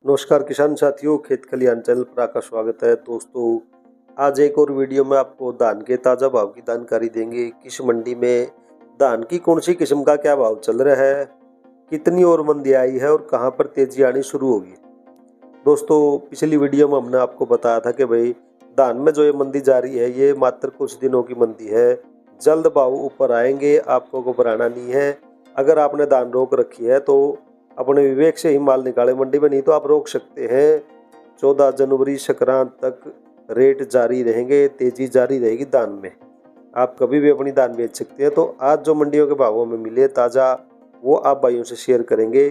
नमस्कार किसान साथियों, खेत खलिहान चैनल पर आपका स्वागत है। दोस्तों, आज एक और वीडियो में आपको धान के ताज़ा भाव की जानकारी देंगे। किस मंडी में धान की कौन सी किस्म का क्या भाव चल रहा है, कितनी और मंदी आई है और कहां पर तेजी आनी शुरू होगी। दोस्तों, पिछली वीडियो में हमने आपको बताया था कि भाई धान में जो ये मंदी जारी है ये मात्र कुछ दिनों की मंदी है, जल्द भाव ऊपर आएंगे, आपको घबराना नहीं है। अगर आपने धान रोक रखी है तो अपने विवेक से ही माल निकाले मंडी में, नहीं तो आप रोक सकते हैं। 14 जनवरी संक्रांत तक रेट जारी रहेंगे, तेजी जारी रहेगी धान में। आप कभी भी अपनी धान बेच सकते हैं। तो आज जो मंडियों के भावों में मिले ताज़ा, वो आप भाइयों से शेयर करेंगे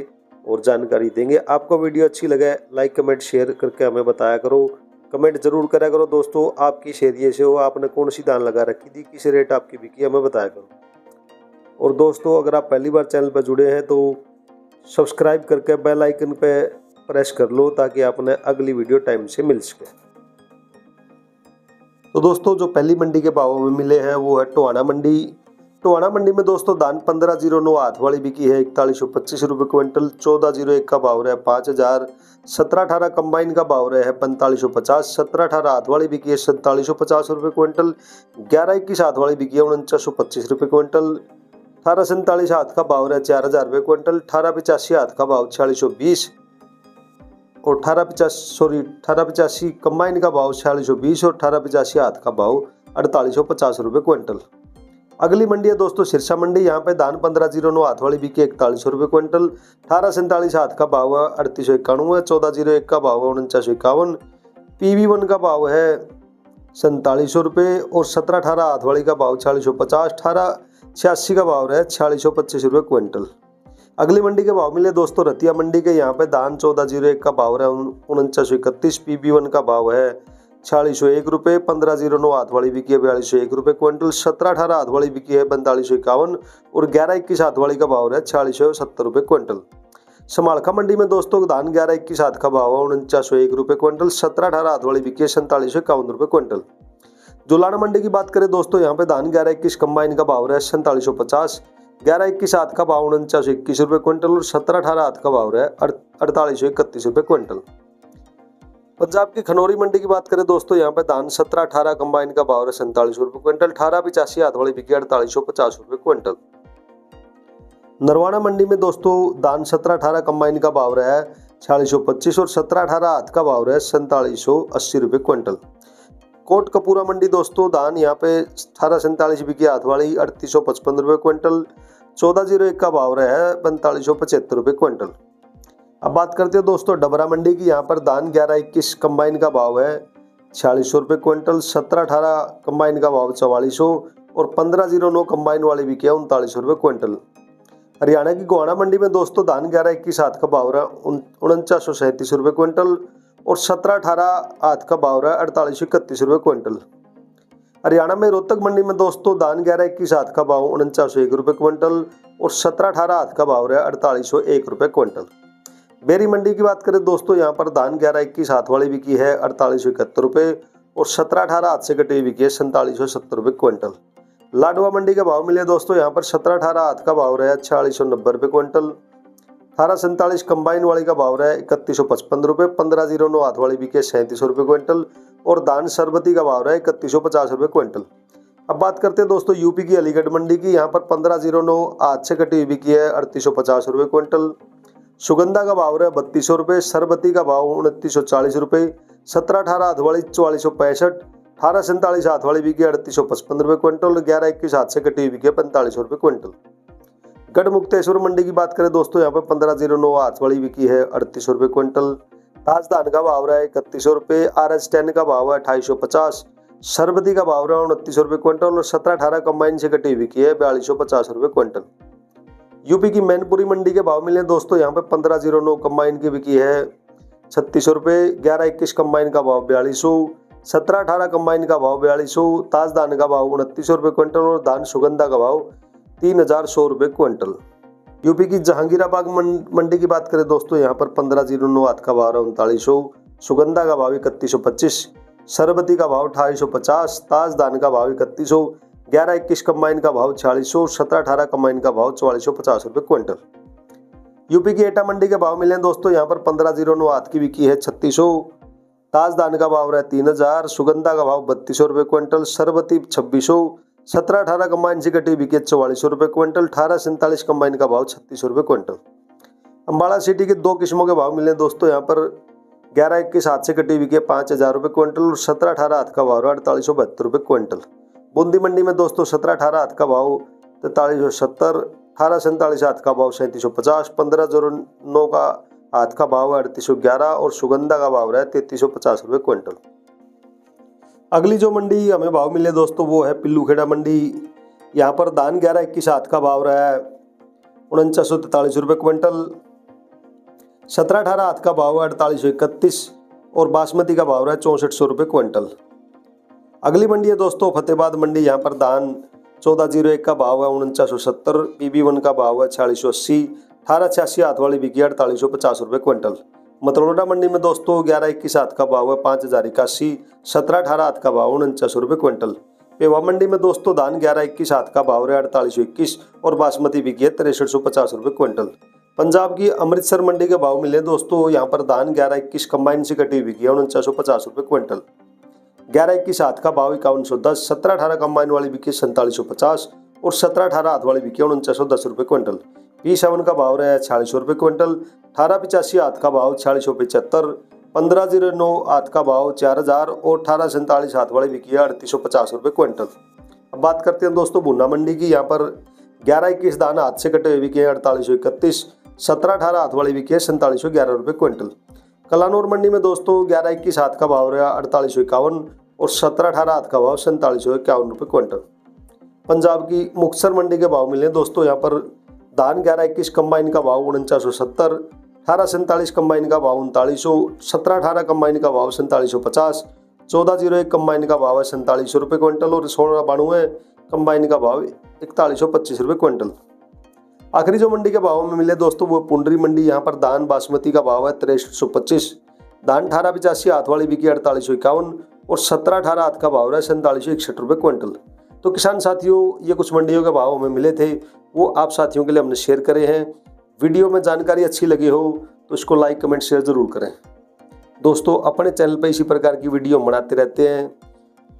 और जानकारी देंगे। आपको वीडियो अच्छी लगे लाइक कमेंट शेयर करके हमें बताया करो, कमेंट जरूर करा करो। दोस्तों, आपकी शेयर से हो, आपने कौन सी धान लगा रखी थी, किस रेट आपकी बिकी, हमें बताया करो। और दोस्तों, अगर आप पहली बार चैनल पर जुड़े हैं तो सब्सक्राइब करके बेल आइकन पे प्रेस कर लो ताकि आपने अगली वीडियो टाइम से मिल सके। तो दोस्तों, जो पहली मंडी के भावों में मिले हैं वो है टोहाना मंडी। टोहाना मंडी में दोस्तों धान 1509 हाथ वाली बिकी है 4125 रुपये क्विंटल। 1401 का भाव रहा है 5000। 1718 कंबाइन का भाव रहा है 4550। 1718 हाथ वाली बिकी है 4750 रुपये क्विंटल। 1121 हाथ वाली बिकी है 4925 रुपये क्विंटल। 1847 हाथ का भाव है 4000 रुपये क्विंटल। 1885 हाथ का भाव 4620 और 1885 कंबाइन का भाव 4620 और 1885 हाथ का भाव 4850 रुपये क्विंटल। अगली मंडी है दोस्तों सिरसा मंडी। यहाँ पे धान 1509 हाथ वाली बिकी 4100 रुपये क्विंटल। 1847 हाथ का भाव है 3891। 1401 का भाव है 4951। PV1 का भाव है 4700 रुपये और 1718 हाथ वाली का भाव 4650। 1886 का भाव है 4625 रुपये क्विंटल। अगली मंडी के भाव मिले दोस्तों रतिया मंडी के। यहाँ पे धान 1401 का भाव है 4931। PB1 का भाव है 4601 रुपये। 1509 हाथ वाली बिकी है 4201 रुपये क्विंटल। 1718 हाथ वाली बिकी है 4551 और 1121 हाथ वाली का भाव है 4670 रुपये क्विंटल। समालखा मंडी में दोस्तों धान 1121 हाथ का भाव है 4901 रुपये क्विंटल। 1718 हाथ वाली बिकी है 4751 रुपये क्विंटल। जुलाना मंडी की बात करें दोस्तों, यहाँ पे धान 1121 कंबाइन का भाव है 4750। 1121 हाथ का भाव 4921 रुपये क्विंटल और 1718 हाथ का भाव है 4831 रुपये क्विंटल। पंजाब की खनौरी मंडी की बात करें दोस्तों, यहाँ पे धान 1718 कंबाइन का भाव है 47 रुपये क्विंटल। 1885 हाथ वाली बिकी 4850 रुपये क्विंटल। नरवाना मंडी में दोस्तों धान 1718 कंबाइन का भाव रहा है 4625 और 1718 हाथ का भाव है 4780 रुपये क्विंटल। कोट कपूरा मंडी दोस्तों धान यहाँ पे 1847 बिकी हाथ वाली 3855 रुपये क्विंटल। 1401 का भाव रहा है 4575 रुपये क्विंटल। अब बात करते हैं दोस्तों डबरा मंडी की। यहाँ पर धान 1121 कंबाइन का भाव है 4600 रुपये क्विंटल। 1718 कंबाइन का भाव 4400 और 1509 कंबाइन वाली बिकी है 3900 रुपये क्विंटल। हरियाणा की गोहाना मंडी में दोस्तों धान 1121 हाथ का भाव रहा 4937 रुपये क्विंटल और 1718 हाथ का भाव रहा 4831 रुपये क्विंटल। हरियाणा में रोहतक मंडी में दोस्तों धान 1121 हाथ का भाव 4901 रुपये क्विंटल और 1718 हाथ का भाव रहा 4801 रुपये क्विंटल। बेरी मंडी की बात करें दोस्तों, यहाँ पर धान 1121 हाथ वाली बिकी है 4871 रुपये और 1718 हाथ से कटी हुई बिकी है 4770 रुपये क्विंटल। लाडवा मंडी का भाव मिले दोस्तों, यहाँ पर 1718 हाथ का भाव रहा 4690 रुपये क्विंटल। 1847 कंबाइन वाली का भाव रहा है 3155 रुपये। 1509 हाथ वाली बिकी है 3700 रुपये क्विंटल और धान सरबती का भाव रहा है 3150 रुपये क्विंटल। अब बात करते हैं दोस्तों यूपी की अलीगढ़ मंडी की। यहाँ पर 1509 हाथ से कटी हुई बिकी है 3850 रुपये क्विंटल। सुगंधा का भाव रहा है 3200 रुपये। सरबती का भाव 2940 रुपये। 1718 हाथ वाली 4465। 1847 हाथ वाली बिकी 3855 रुपये क्विंटल। 1121 हाथ से कटी हुई बिकी है 4500 रुपये क्विंटल। गढ़मुक्तेश्वर मंडी की बात करें दोस्तों, यहाँ पे 1509 हाथ वाली बिकी है 3800 रुपये क्विंटल। ताज धान का भाव रहा है 3100 रुपये। RS10 का भाव है 2850। सरबती का भाव रहा है 2900 रुपये क्विंटल और 1718 कंबाइन से कटी बिकी है 4250 रुपये क्विंटल। यूपी की मैनपुरी मंडी के भाव मिले दोस्तों, यहाँ पे 1509 कंबाइन की बिकी है 3600 रुपये। 1121 कंबाइन का भाव 4200। 1718 कंबाइन का भाव 4200। ताज धान का भाव 2900 रुपये क्विंटल और धान सुगंधा का भाव 3100 रुपये क्विंटल। यूपी की जहांगीराबाद मंडी की बात करें दोस्तों, यहाँ पर 1509 हाथ का भाव है 3900। सुगंधा का भाव 3125। सरबती का भाव 2850। ताज धान का भाव 3100। 1121 कंबाइन का भाव 4600। 1718 कंबाइन का भाव 4450 रुपये क्विंटल। यूपी की एटा मंडी के भाव मिले हैं दोस्तों यहाँ पर 1509 आध की बिकी है 3600। ताजदान का भाव रहा है 3000। सुगंधा का भाव 3200 रुपये क्विंटल। सरबती 2600। 17-18 कंबाइन से कटी बिकी 4400 रुपये क्विंटल। 18-47 कंबाइन का भाव 3600 रुपये क्विंटल। अम्बाड़ा सिटी के दो किस्मों के भाव मिले हैं दोस्तों यहाँ पर 11-21 हाथ से कटी बिकी 5000 रुपये क्विंटल और 17-18 हाथ का भाव 4872 रुपये क्विंटल। बूंदी मंडी में दोस्तों 17-18 हाथ का भाव 4370। 18-47 हाथ का भाव 3750। 1509 का हाथ का भाव है 3811 और सुगंधा का भाव रहा है 3350 रुपये क्विंटल। अगली जो मंडी हमें भाव मिले दोस्तों वो है पिल्लूखेड़ा मंडी। यहाँ पर धान 11-21 हाथ का भाव रहा है 4943 रुपये क्विंटल। 17-18 हाथ का भाव है 4831 और बासमती का भाव है 6400 रुपये क्विंटल। अगली मंडी है दोस्तों फतेहाबाद मंडी। यहाँ पर धान 1401 का भाव है 4970। PB1 का भाव है 4680। 1886 हाथ वाली बिकी 4850 रुपये क्विंटल। मतरोड़ा मंडी में दोस्तों 11-21 हाथ का भाव है 5081। 17-18 हाथ का भाव 4900 रुपये क्विंटल। पेवा मंडी में दोस्तों धान 11-21 हाथ का भाव है 4821 और बासमती बिकी है 6350 रुपये क्विंटल। पंजाब की अमृतसर मंडी के भाव मिले दोस्तों यहाँ पर धान 11-21 कंबाइन से कटी बिकी है 4950 रुपये क्विंटल। 11-21 हाथ का भाव 5110। 17-18 कंबाइन वाली बिकी 4750 और 17-18 हाथ वाली बिकी 4910 रुपये क्विंटल। P7 का भाव रहा है 4600 रुपये क्विंटल। 1885 हाथ का भाव 4675। 1509 हाथ का भाव 4000 और 1847 हाथ वाली बिकी है 3850 रुपये क्विंटल। अब बात करते हैं दोस्तों भुन्ना मंडी की। यहाँ पर 11-21 दाना हाथ से कटे हुए बिके 4831। 17-18 हाथ वाली बिकी है 4711 रुपये क्विंटल। कलानौर मंडी में दोस्तों 11-21 हाथ का भाव रहा 4851 और 17-18 हाथ का भाव 4751 रुपये क्विंटल। पंजाब की मुक्तसर मंडी के भाव मिले दोस्तों यहाँ पर धान 11-21 कंबाइन का भाव 4970। 18-47 कंबाइन का भाव 3900। 17-18 कंबाइन का भाव 4750। 1401 कंबाइन का भाव है 4700 रुपये क्विंटल और 1692 कंबाइन का भाव 4125 रुपये क्विंटल। आखिरी जो मंडी के भाव में मिले दोस्तों वो पुंडरी मंडी। यहाँ पर धान बासमती का भाव है 6325। धान 1885 हाथ वाली बिकी 4851 और 17-18 हाथ का भाव है 4761 रुपये क्विंटल। तो किसान साथियों ये कुछ मंडियों के भाव हमें मिले थे वो आप साथियों के लिए हमने शेयर करे हैं। वीडियो में जानकारी अच्छी लगी हो तो इसको लाइक कमेंट शेयर जरूर करें। दोस्तों अपने चैनल पर इसी प्रकार की वीडियो बनाते रहते हैं।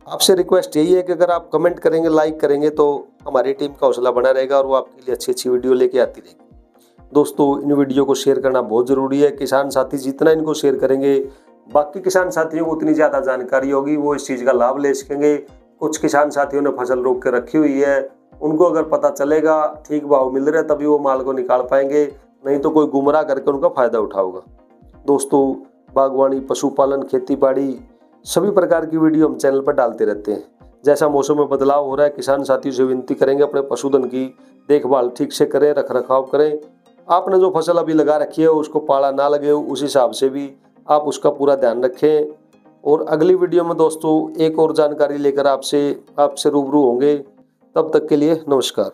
आपसे रिक्वेस्ट यही है कि अगर आप कमेंट करेंगे लाइक करेंगे तो हमारी टीम का हौसला बना रहेगा और वो आपके लिए अच्छी अच्छी वीडियो लेके आती रहेगी। दोस्तों इन वीडियो को शेयर करना बहुत ज़रूरी है। किसान साथी जितना इनको शेयर करेंगे बाकी किसान साथियों को उतनी ज़्यादा जानकारी होगी, वो इस चीज़ का लाभ ले सकेंगे। कुछ किसान साथियों ने फसल रोक के रखी हुई है, उनको अगर पता चलेगा ठीक भाव मिल रहा है तभी वो माल को निकाल पाएंगे, नहीं तो कोई गुमराह करके उनका फ़ायदा उठाओगा। दोस्तों बागवानी पशुपालन खेती बाड़ी सभी प्रकार की वीडियो हम चैनल पर डालते रहते हैं। जैसा मौसम में बदलाव हो रहा है किसान साथियों से विनती करेंगे अपने पशुधन की देखभाल ठीक से करें, रख रखाव करें। आपने जो फसल अभी लगा रखी है उसको पाला ना लगे उस हिसाब से भी आप उसका पूरा ध्यान रखें। और अगली वीडियो में दोस्तों एक और जानकारी लेकर आपसे रूबरू होंगे। तब तक के लिए नमस्कार।